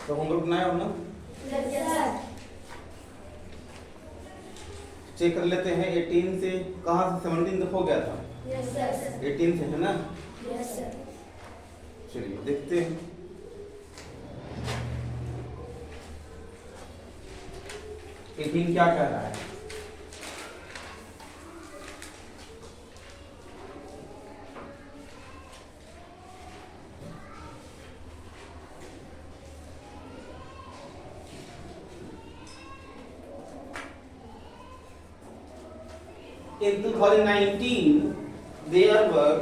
तो होमवर्क बनाया हो ना? चेक कर लेते हैं 18 से कहाँ से 17 तक हो गया था। 18 से है ना? चलिए देखते हैं। एटीन क्या कह रहा है? In 2019, there were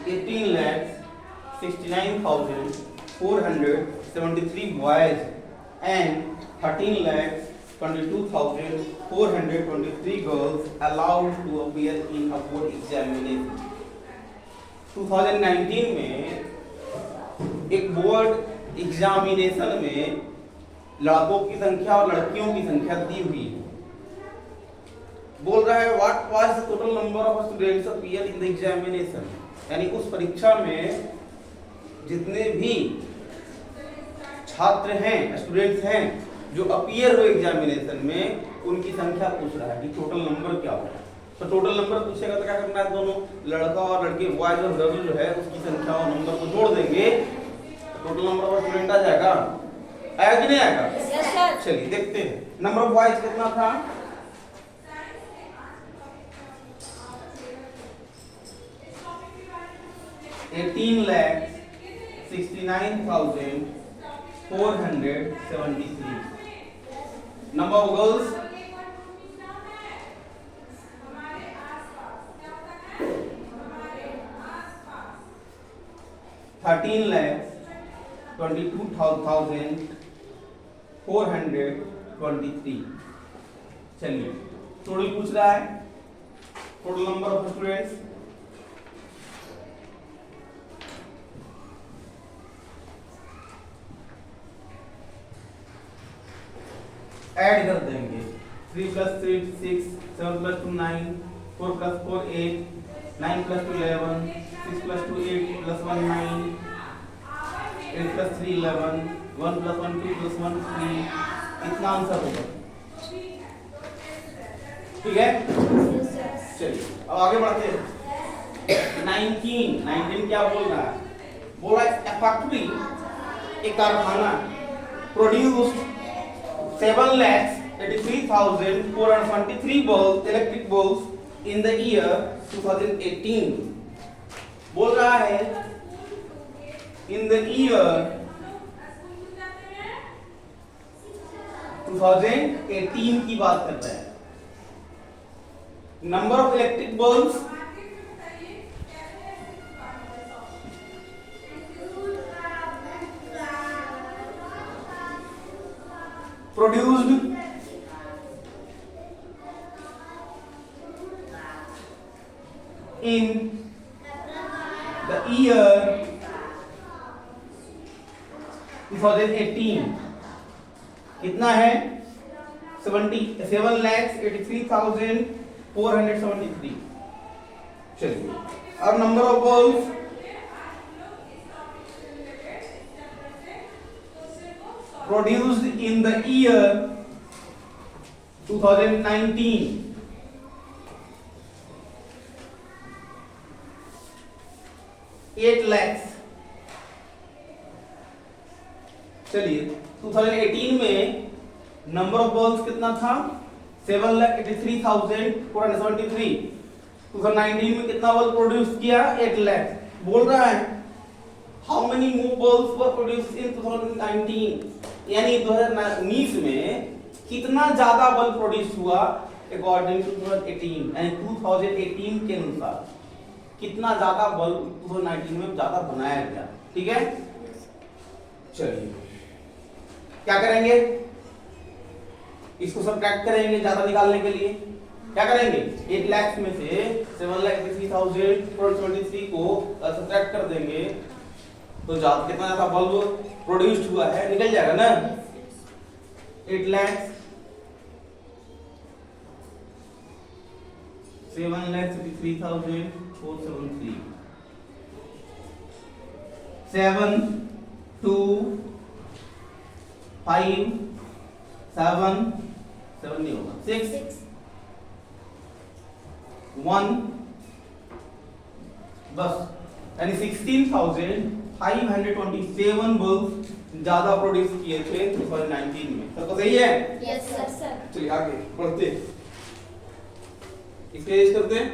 18,69,473 boys and 13,22,423 girls allowed to appear in a board examination. 2019 में एक बोर्ड एग्जामिनेशन में लड़कों की संख्या और लड़कियों की संख्या दी हुई है। बोल रहा है what was the total number of students appear in the examination, यानी उस परीक्षा में जितने भी छात्र हैं, स्टूडेंट्स हैं जो अपीयर हुए एग्जामिनेशन में, उनकी संख्या पूछ रहा है कि टोटल नंबर क्या होगा। तो टोटल नंबर पूछेगा तो क्या करना है, दोनों लड़का और लड़के बॉयज और गर्ल जो है उसकी संख्या और नंबर को जोड़ देंगे तो टोटल नंबर ऑफ स्टूडेंट आ जाएगा। आया कि नहीं आएगा? चलिए देखते हैं। नंबर ऑफ बॉयज कितना था? 18,69,473. Number of girls? 13,22,423. चलिए टोटल पूछ रहा है, total number of students. Add कर देंगे 3 + 3 6, 7 + 2 9, 4 + 4 8, 9 + 2 11, 6 + 2 8 + 1 9, 8 + 3 11, 1 + 1 2 + 1 3। इतना आंसर होगा। ठीक है, चलिए अब आगे बढ़ते हैं। 19 क्या बोल रहा है? बोला ए फैक्ट्री, एक कारखाना produced 7,83,423 bulbs, electric bulbs in the year 2018. बोल रहा है in the year 2018 की बात करता है। Number of electric bulbs produced in the year 2018 कितना है? 7,83,473। चलिए अब number of bulbs produced in the year 2019, 8 lakhs। चलिए 2018 में नंबर ऑफ बल्ब्स कितना था? 7,83,473। 2019 में कितना बल्ब प्रोड्यूस किया? 8 लाख। बोल रहा है how many more bulbs were produced in 2019, यानी 2019 में कितना ज्यादा बल्ब प्रोड्यूस हुआ अकॉर्डिंग टू 2018, यानी 2018 के अनुसार कितना ज्यादा बल्ब 2019 में ज्यादा बनाया गया। ठीक है, चलिए क्या करेंगे? इसको सब्ट्रैक्ट करेंगे ज्यादा निकालने के लिए। क्या करेंगे? 8 लाख में से 7,83,423 को सब्ट्रैक्ट कर देंगे तो ज्यादा कितना ज्यादा बल्ब प्रोड्यूस्ड हुआ है निकल जाएगा ना। 8 लाख 7,83,473, 7 2 5 7 7 नहीं होगा 6 1 बस, यानी 16,527 बल्ब ज्यादा प्रोड्यूस किए थे 2019 में। सबको सही है? Yes sir. चलिए आगे बढ़ते हैं, इसके यूज करते हैं।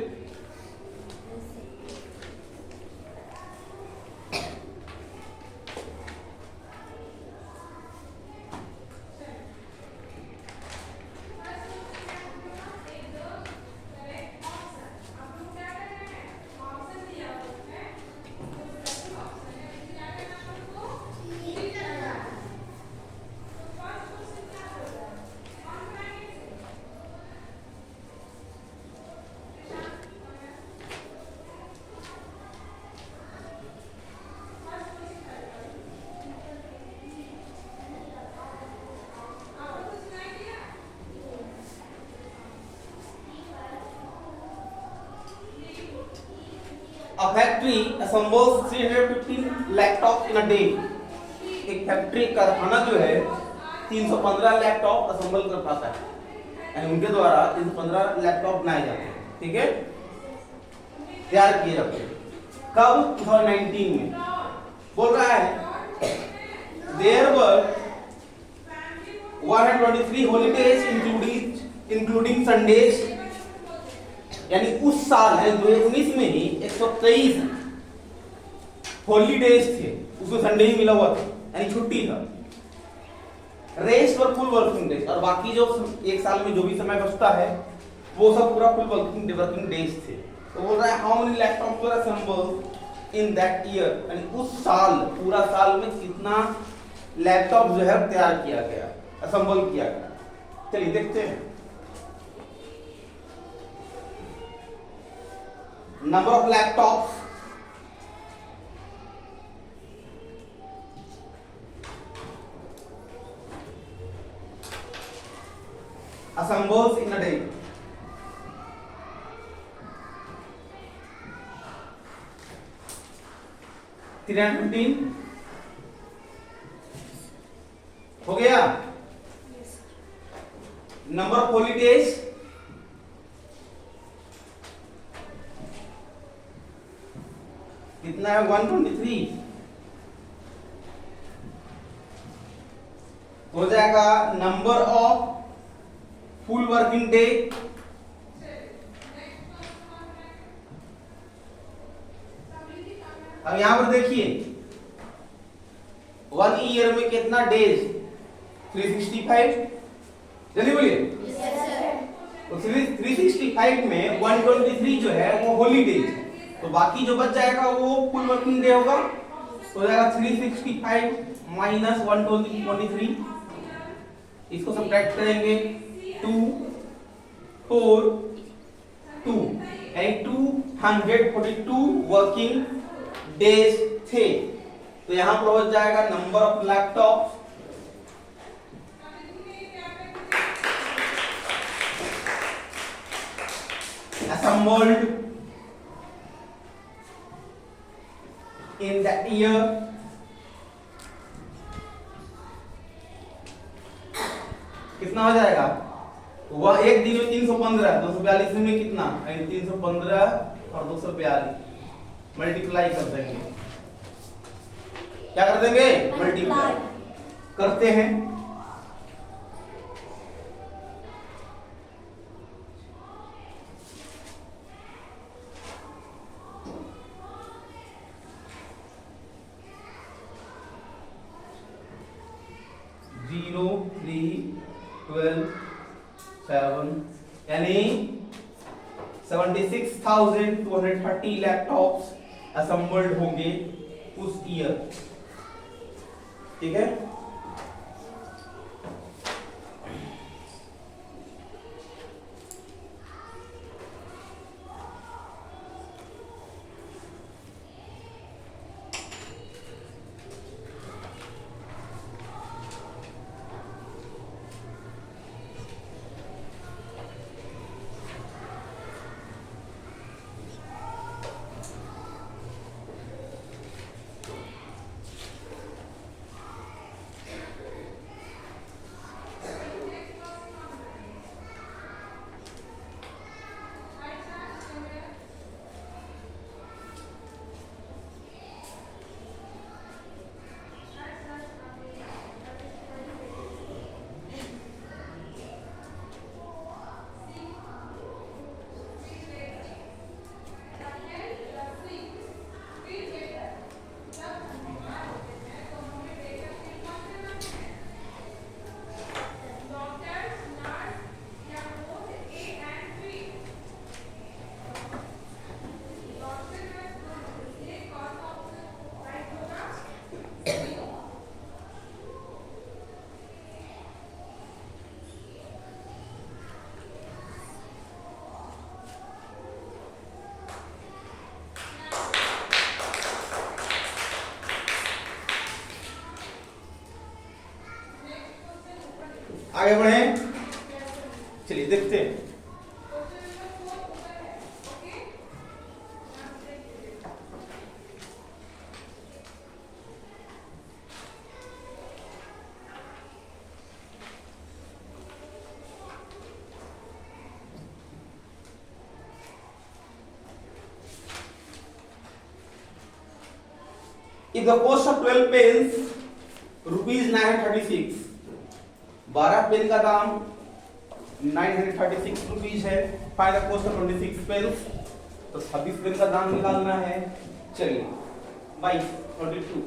A factory assembles 315 laptop in a day। एक फैक्ट्री कारखाना जो है 315 लैपटॉप असेंबल कर पाता है, यानी उनके द्वारा 315 लैपटॉप बनाए जाते हैं, ठीक है, तैयार किए जाते हैं। कब? 2019 में। बोल रहा है there were 123 holidays including Sundays, यानी उस साल है 2019 में ही 123 हॉलीडेज थे, उसको संडे ही मिला हुआ था, यानी छुट्टी था। रेस्ट और फुल वर्किंग डेज, और बाकी जो एक साल में जो भी समय बचता है वो सब पूरा फुल वर्किंग डेज थे। तो बोल रहा है how many laptop were assembled in that year, यानी उस साल, पूरा साल में कितना लैपटॉप जो है तैयार किया गया, असेंबल किया गया। चलिए देखते हैं। Number of laptops assembles in a day। 315 हो गया। नंबर ऑफ हॉलीडेज कितना है? 123 हो जाएगा। Number of full working day अब यहां पर देखिए 1 ईयर में कितना डेज? 365। जल्दी बोलिए। तो 365 में 123 जो है वो हॉलीडेज, तो बाकी जो बच जाएगा वो फुल वर्किंग डे होगा। तो हो जाएगा 365 माइनस 123, इसको सब्ट्रैक्ट करेंगे 2 4 2, यानी 242 वर्किंग डेज थे। तो यहां पर हो जाएगा number of laptop assembled in that year कितना हो जाएगा? वह एक दिन में 315, 242 में कितना? 315 और 242 मल्टीप्लाई कर देंगे। क्या कर देंगे? मल्टीप्लाई करते हैं। जीरो 3 12 7 यानी 76,230 लैपटॉप्स असेंबल्ड होंगे उस ईयर, ठीक है। आगे बढ़े, चलिए देखते हैं। If the cost of 12 pens rupees 936, 12 pen का दाम 936 रुपीज है। Find the cost of 26 pens, तो 26 पेन का दाम निकालना है। चलिए by 22,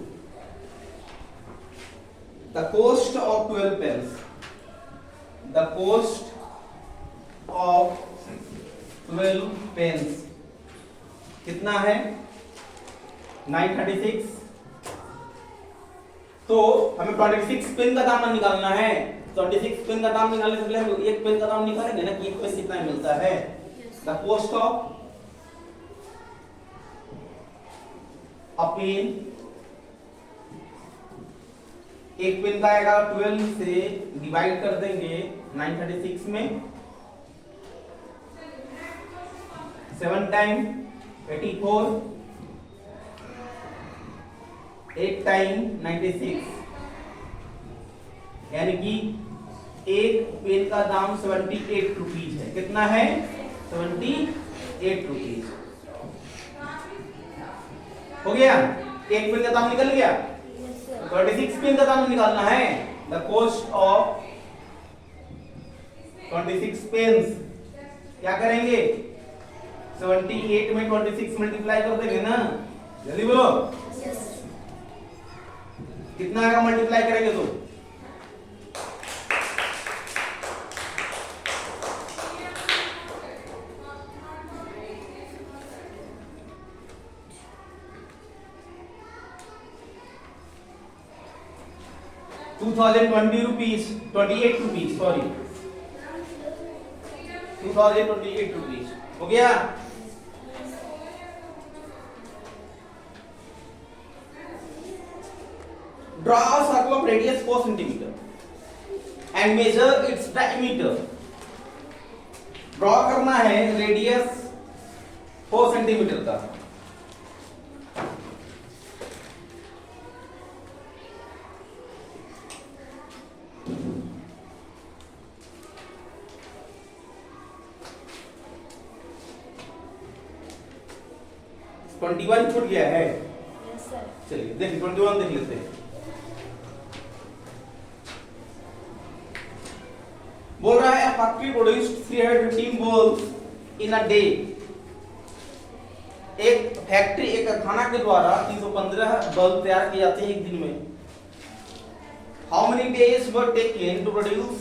the cost of 12 pens, the cost of 12 pens कितना है 936। तो हमें 26 पेन का दाम निकालना है। 26 पेन का दाम निकालने से पहले हम एक पेन का दाम निकालेंगे ना कि एक पेन कितना मिलता है। The cost of a pen, एक पेन का आएगा 12 से डिवाइड कर देंगे 936 में, 7 टाइम 84, 8 टाइम 96, यानी कि एक पेन का दाम 78 रुपीज है। कितना है 78 रुपीज। हो गया, एक पेन का दाम निकल गया। 26 पेन का दाम निकालना है। द कॉस्ट ऑफ 26 पेन्स क्या करेंगे 78 में 26 मल्टीप्लाई कर देंगे ना, जल्दी बोलो कितना आएगा मल्टीप्लाई करेंगे तो 2020 रुपीज 28 रुपीज, सॉरी 2028 रुपीज। हो गया। Draw a circle of radius 4 centimeter and measure its diameter. Draw करना है रेडियस 4 सेंटीमीटर का। Yes, 21 छूट गया है। sir. चलिए देखिए 21 देख लेते हैं। बोल रहा है factory produced 315 bulbs in a day. एक फैक्ट्री, एक कारखाना के द्वारा 315 बल्ब तैयार किए जाते हैं एक दिन में। How many days were taken to produce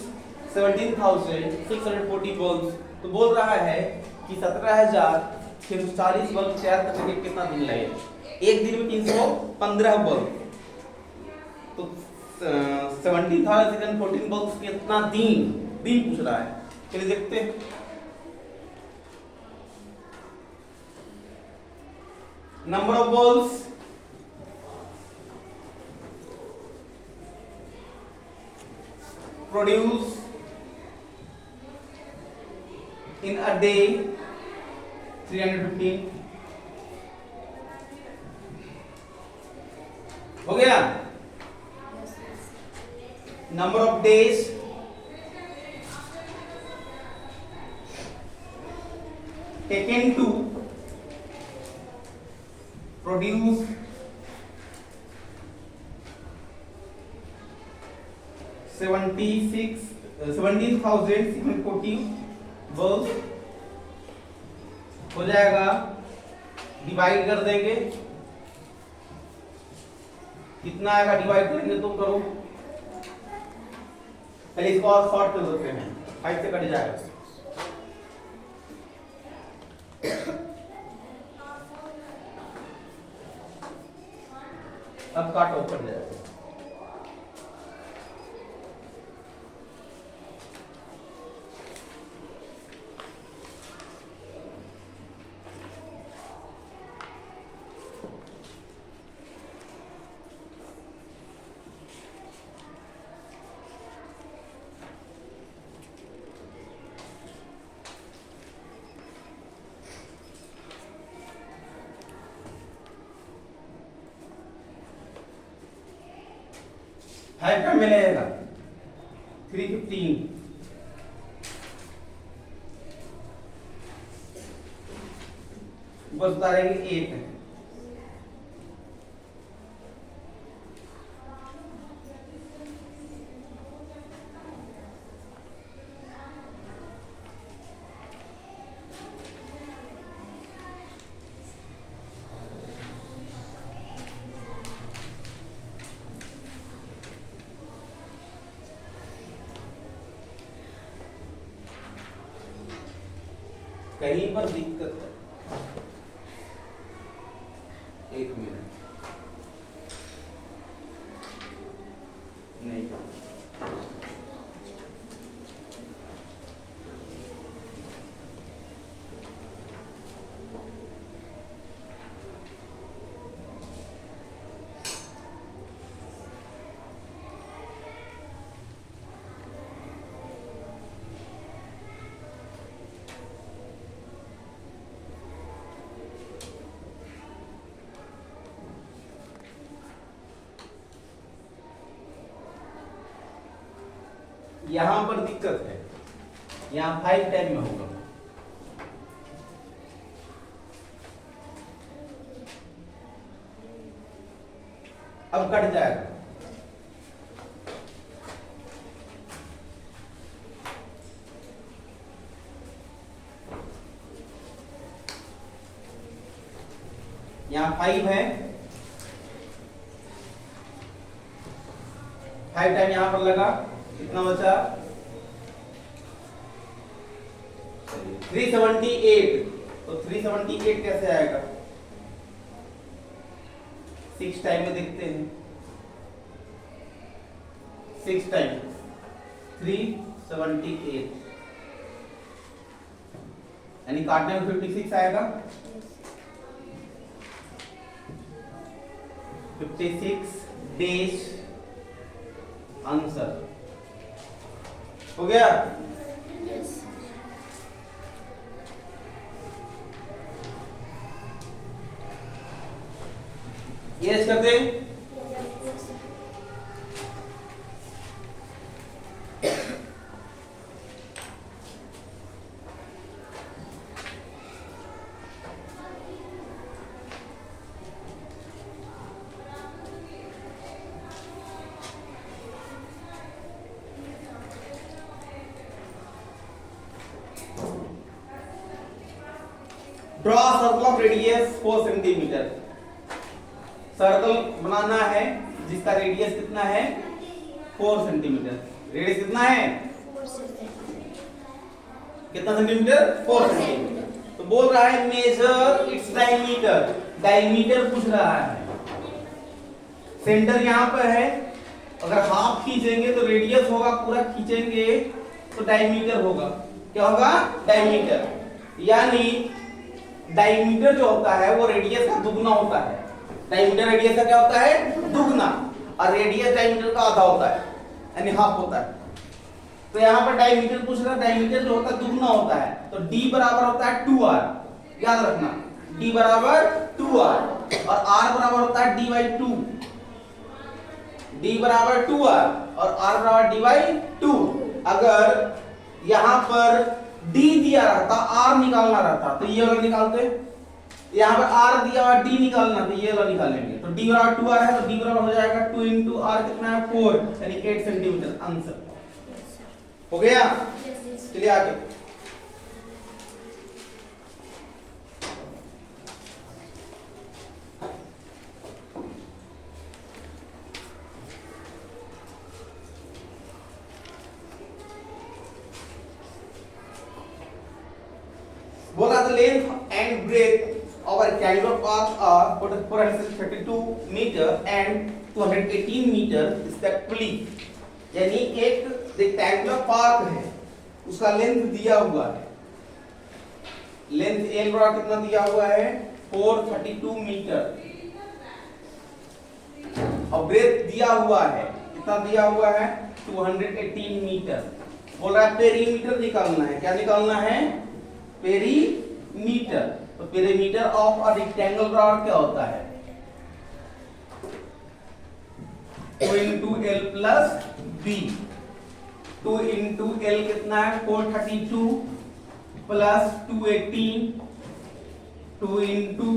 17,640 bulbs. तो बोल रहा है कि 17,640 बल्ब तैयार करने के कितना दिन लगे। एक दिन में 315 बल्ब, तो 17,640 बल्ब कितना दिन पूछ रहा है। चलिए देखते हैं। Number of bulbs, produce in a day 315। हो गया। Number of days, taken to produce 17,640 bulb. हो जाएगा, डिवाइड कर देंगे, कितना आएगा डिवाइड करेंगे तो करो। पहले इसको और शॉर्ट कर देते हैं, 5 से कट जाएगा। अब काट ऑफ कर जाएगा। फाइव का मिलेगा 315, बस बता रहे हैं 8 है। कहीं पर दिक्कत है, एक मिनट नहीं, यहां पर दिक्कत है, यहां 5 टाइम में होगा। अब कट जाएगा, यहां 5 है, 5 टाइम यहां पर लगा, कितना बचा 378। तो 378 कैसे आएगा, 6 टाइम में देखते हैं, 6 टाइम 378 यानी काटने में 56 आएगा, 56 डेज आंसर हो गया। Yes. यस करते हैं। Yes. Draw circle of radius 4 centimetre. Circle बनाना है जिसका रेडियस कितना है 4 सेंटीमीटर। रेडियस कितना है 4 कितना सेंटीमीटर 4 सेंटीमीटर। तो बोल रहा है मेजर इट्स डायमीटर, डायमीटर पूछ रहा है। सेंटर यहां पर है, अगर हाफ खींचेंगे तो रेडियस होगा, पूरा खींचेंगे तो डायमीटर होगा। क्या होगा डायमीटर, यानी डायमीटर जो होता है वो रेडियस का दुगना होता है। डायमीटर रेडियस का क्या होता है दुगना, और रेडियस डायमीटर का आधा होता है यानी हाफ होता है। तो यहाँ पर डायमीटर पूछ रहा है, डायमीटर जो होता है दुगना होता है, तो d बराबर होता है 2r, याद रखना d बराबर 2r, और r बराबर होता है d बाई 2, d बराबर 2r और r बराबर d बाई 2। अगर यहाँ पर d दिया रहता, r निकालना रहता, तो ये वाला निकालते। यहाँ पर r दिया हुआ d निकालना, तो ये वाला निकालेंगे। तो d बराबर 2r है, तो d बराबर हो जाएगा 2 इंटू r कितना है 4, यानी 8 सेंटीमीटर आंसर हो गया। चलिए आगे। बोला the length and breadth our rectangular paths are 432 meter and 218 meter respectively. यानी एक रेक्टेंगुलर पाथ है, उसका लेंथ दिया हुआ है, लेंथ एल बड़ा कितना दिया हुआ है 432 मीटर, और ब्रेथ दिया हुआ है, कितना दिया हुआ है 218 मीटर। बोल रहा है पेरीमीटर निकालना है, क्या निकालना है पेरीमीटर। तो perimeter of a rectangle rod क्या होता है 2 into L plus B। 2 into L कितना है 432 प्लस 218, 2 into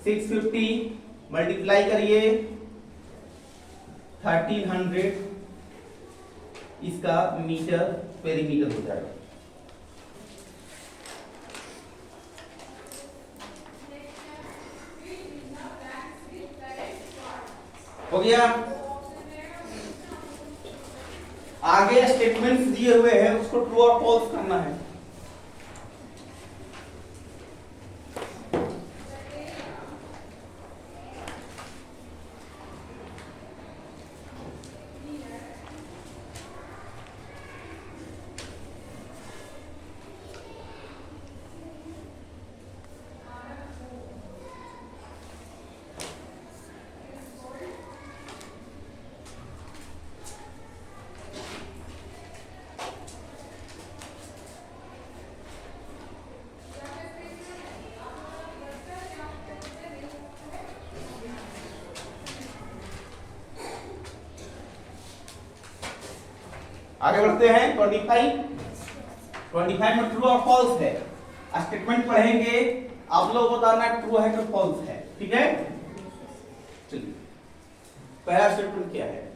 650 मल्टीप्लाई करिए 1300, इसका मीटर पेरीमीटर हो जाएगा। हो गया। आगे स्टेटमेंट्स दिए हुए हैं, उसको ट्रू और फॉल्स करना है। आगे बढ़ते हैं 25 में ट्रू और फॉल्स है। स्टेटमेंट पढ़ेंगे, आप लोग बताना ट्रू है कि फॉल्स है, ठीक है। चलिए पहला स्टेटमेंट क्या है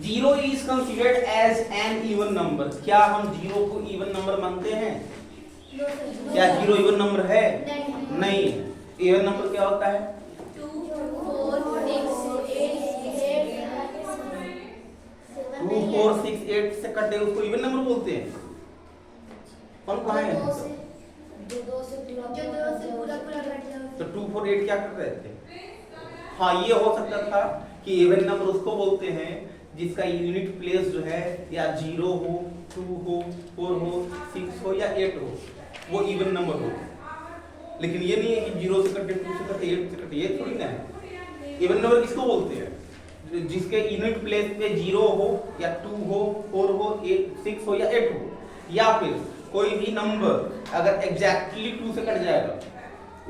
0 is considered as an even number. क्या हम 0 को इवन नंबर मानते हैं? क्या 0 इवन नंबर है? नहीं। इवन नंबर क्या होता है 2, 4, 2, 4, 6, 8 से कटे उसको इवन नंबर बोलते हैं। कौन कहा है? तो 2, 4, 8 क्या कर रहे थे? हाँ, ये हो सकता था कि इवन नंबर उसको बोलते हैं जिसका यूनिट प्लेस जो है या 0 हो, 2 हो, 4 हो, 6 हो या 8 हो, वो इवन नंबर हो। लेकिन ये नहीं है कि 0 से कटे, 2 से कटे, 8 से कटे, ये थोड़ी ना है। इवन नंबर किसको बोलते हैं? जिसके यूनिट प्लेस पे 0 हो या 2 हो, 4 हो, 8, 6 हो या 8 हो, या फिर कोई भी नंबर अगर एग्जैक्टली 2 से कट जाएगा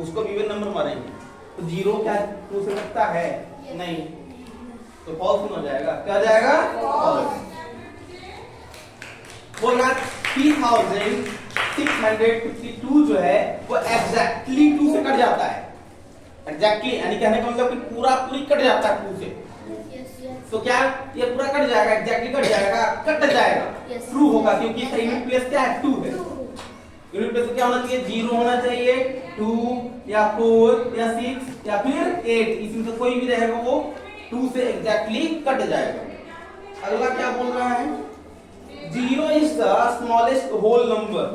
उसको भी इवन नंबर मारेंगे। तो 0 क्या 2 से कटता है? नहीं, तो फॉल्स हो जाएगा। क्या हो जाएगा? फॉल्स। बोल रहा 3652 जो है वो एग्जैक्टली 2 से कट जाता है। एग्जैक्टली यानी कहने का मतलब कि पूरी कट जाता है 2 से। तो क्या ये पूरा कट जाएगा, एग्जैक्टली कट जाएगा, कट जाएगा, ट्रू होगा क्योंकि इसका यूनिट प्लेस क्या है 2 है। यूनिट प्लेस क्या होना चाहिए? 0 होना चाहिए, 2 या 4 या 6 या फिर 8, इसमें से कोई भी रहेगा वो 2 से एग्जैक्टली कट जाएगा। अगला क्या बोल रहा है 0 is the smallest whole number.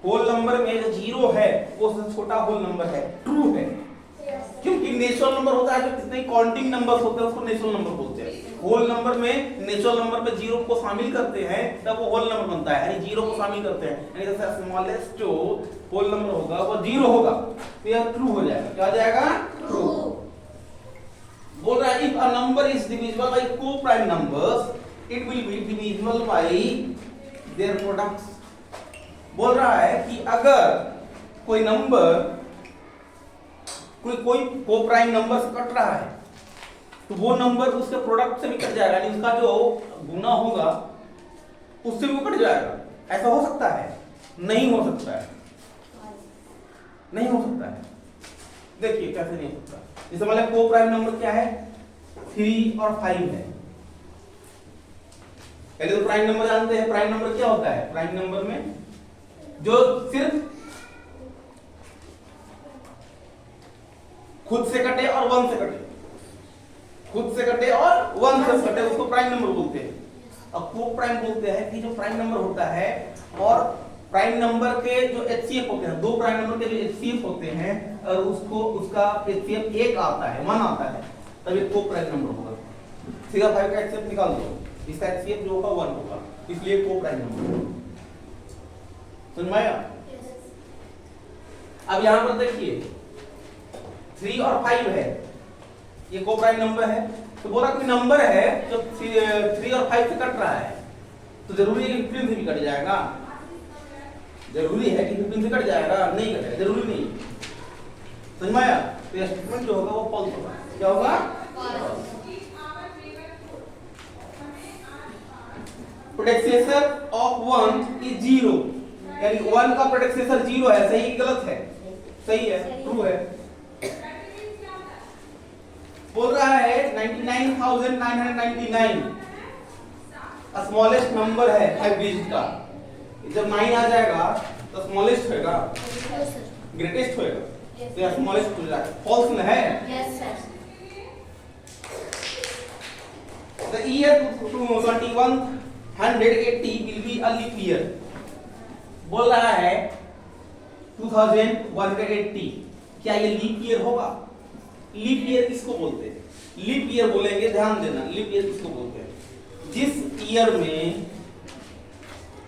Whole number में जो 0 है वो सबसे छोटा होल नंबर है, ट्रू है। क्योंकि नेचुरल नंबर होता है जो कितने काउंटिंग नंबर्स होते हैं उसको नेचुरल नंबर बोलते हैं। होल नंबर में नेचुरल नंबर में 0 को शामिल करते हैं तब वो होल नंबर बनता है, यानी 0 को शामिल करते हैं, यानी जैसे स्मॉलेस्ट जो होल नंबर होगा वो 0 होगा, तो यह ट्रू हो जाएगा। क्या हो जाएगा? ट्रू। बोल रहा है if a number is divisible by coprime numbers it will be divisible by their products. बोल रहा है कि अगर कोई नंबर कोई को प्राइम नंबर से कट रहा है तो वो नंबर उसके प्रोडक्ट से भी कट जाएगा, यानी उसका जो गुना होगा उससे भी वो कट जाएगा। ऐसा हो सकता है? नहीं हो सकता है, नहीं हो सकता है। देखिए कैसे नहीं हो सकता। जैसे मतलब को प्राइम नंबर क्या है 3 और 5 है। पहले तो प्राइम नंबर जानते हैं। प्राइम नंबर क्या होता है? प्राइम नंबर में जो सिर्फ खुद से कटे और 1 से कटे, खुद से कटे और 1 से कटे उसको प्राइम नंबर बोलते हैं। अब को प्राइम बोलते हैं कि जो प्राइम नंबर होता है और प्राइम नंबर के जो एचसीएफ होते हैं, दो प्राइम नंबर के जो एचसीएफ होते हैं और उसको उसका एचसीएफ 1 आता है, 1 आता है, तब ये को प्राइम नंबर होगा। फिगर 5 का एचसीएफ निकाल दो, इसका एचसीएफ जो होगा 1 होगा, इसलिए को प्राइम नंबर। समझ में आया? अब यहां पर देखिए 3 और 5 है, ये को प्राइम नंबर है। तो बोला कोई नंबर है जो 3 और 5 से कट रहा है, तो जरूरी है कि 15 से भी कट जाएगा। जरूरी है कि 15 से कट जाएगा? नहीं कटेगा, जरूरी नहीं। समझ में आया? तो ये स्टेटमेंट जो होगा वो फॉल्स होगा। क्या होगा? प्रेडिसेसर ऑफ 1 इज 0, यानी 1 का प्रेडिसेसर 0 है। सही कि गलत है? सही है, ट्रू है। बोल रहा है 99,999 स्मॉलेस्ट नंबर है 5 डिजिट का। जब 9 आ जाएगा तो स्मॉलेस्ट होएगा, ग्रेटेस्ट होएगा, तो यह स्मॉलेस्ट हो जाएगा। फॉल्स न है? Yes sir. The year 2180 will be a leap year। बोल रहा है 2180, क्या ये लीप ईयर होगा? लीप ईयर किसको बोलते हैं? लीप ईयर बोलेंगे, ध्यान देना, लीप ईयर किसको बोलते हैं? जिस ईयर में,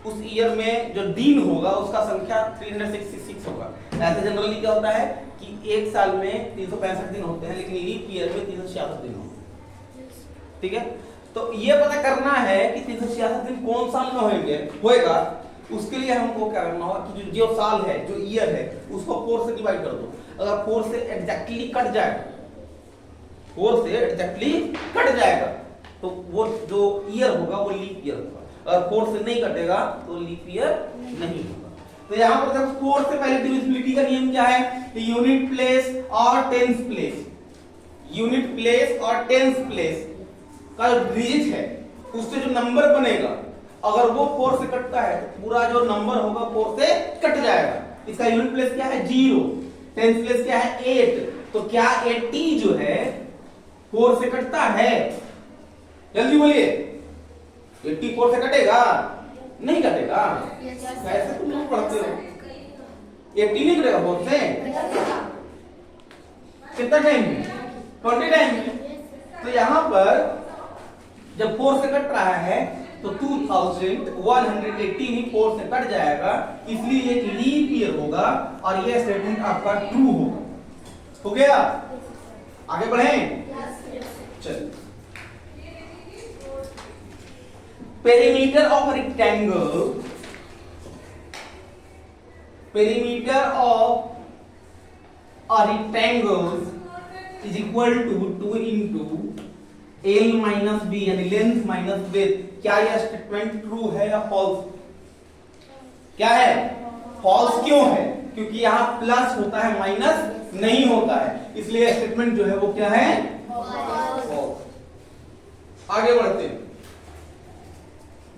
उस ईयर में जो दिन होगा उसका संख्या 366 होगा। ऐसे जनरली क्या होता है कि एक साल में 365 दिन होते हैं, लेकिन लीप ईयर में 366 दिन होते हैं। ठीक है, तो ये पता करना है कि 366 दिन कौन साल में होएगा। उसके लिए हमको क्या करना होगा कि जो साल है, जो ईयर है, उसको 4 से डिवाइड कर दो। अगर 4 से एग्जैक्टली कट जाएगा, 4 से एग्जैक्टली कट जाएगा, तो वो जो ईयर होगा वो लीप ईयर होगा। अगर 4 से नहीं कटेगा तो लीप ईयर नहीं होगा। तो यहाँ पर जब 4 से पहले डिविजिबिलिटी का नियम क्या है? यूनिट प्लेस और टेंस प्लेस। यूनिट प्लेस और टेंस प्लेस का जो डिजिट है उससे जो नंबर बनेगा, अगर वो 4 से कटता है तो पूरा जो नंबर होगा 4 से कट जाएगा। इसका यूनिट प्लेस क्या है? 0। टेंस प्लेस क्या है? 8। तो क्या 80 जो है 4 से कटता है? जल्दी बोलिए, 80 4 से कटेगा? नहीं कटेगा। ऐसे तुम लोग पढ़ते हो, 80 नहीं कटेगा 4 से। कितना टाइम? 20 टाइम। तो यहां पर जब 4 से कट रहा है तो 2180 ही 4 से कट जाएगा, इसलिए एक लीप ईयर होगा और यह स्टेटमेंट आपका ट्रू होगा। हो गया? आगे बढ़ें? चलिए, perimeter of rectangle, perimeter of a rectangle is equal to 2 into L minus B, यानी लेंथ माइनस विड्थ। क्या यह स्टेटमेंट ट्रू है या फॉल्स? क्या है? फॉल्स। क्यों है? क्योंकि यहाँ प्लस होता है, माइनस नहीं होता है, इसलिए स्टेटमेंट जो है वो क्या है? फॉल्स। आगे बढ़ते हैं।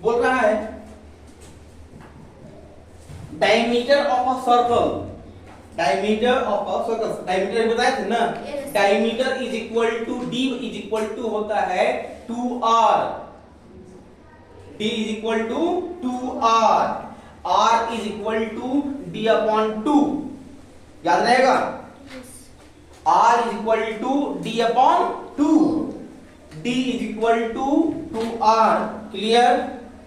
बोल रहा है diameter of a circle, diameter of a circle, diameter बताया थे ना? Diameter is equal to d is equal to होता है 2r, d is equal to 2r, r is equal to d upon 2। याद रहेगा? r is equal to d upon 2, d is equal to 2r। Clear?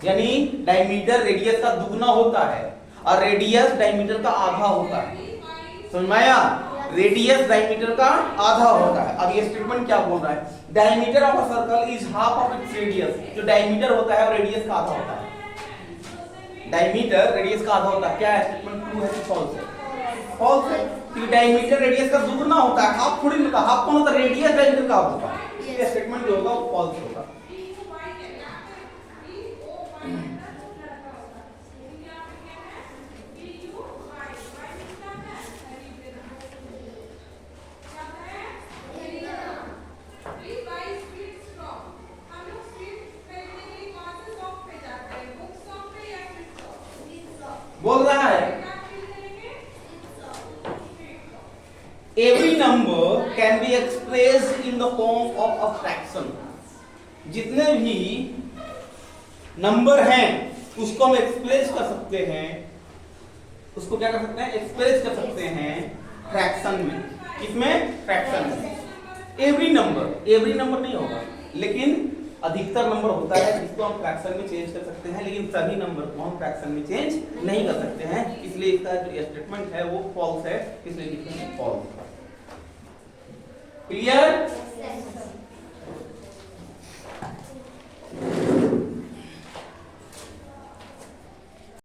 यानी diameter radius का दुगना होता है और रेडियस डायमीटर का आधा होता है। समझ में आया? रेडियस डायमीटर का आधा होता है। अब ये स्टेटमेंट क्या बोल रहा है? Diameter of a circle is half of its radius. जो डायमीटर होता है वो रेडियस का आधा होता है। डायमीटर रेडियस का आधा होता है। क्या है स्टेटमेंट? ट्रू है कि फॉल्स है? फॉल्स है, क्योंकि डायमीटर रेडियस का दुगना होता है, हाफ थोड़ी होता। हाफ कौन होता है? रेडियस डायमीटर का हाफ होता है। ये स्टेटमेंट जो होगा वो फॉल्स होगा। बोल रहा है every number can be expressed in the form of a fraction. जितने भी नंबर हैं उसको हम एक्सप्रेस कर सकते हैं, उसको क्या कर सकते हैं, एक्सप्रेस कर सकते हैं फ्रैक्शन में। किसमें? फ्रैक्शन में। एवरी नंबर नहीं होगा, लेकिन अधिकतर नंबर होता है जिसको हम फ्रैक्शन में चेंज कर सकते हैं, लेकिन सभी नंबर को हम फ्रैक्शन में चेंज नहीं कर सकते हैं। इसलिए इसका जो स्टेटमेंट है वो फॉल्स है, इसलिए लिखते हैं फॉल्स। क्लियर?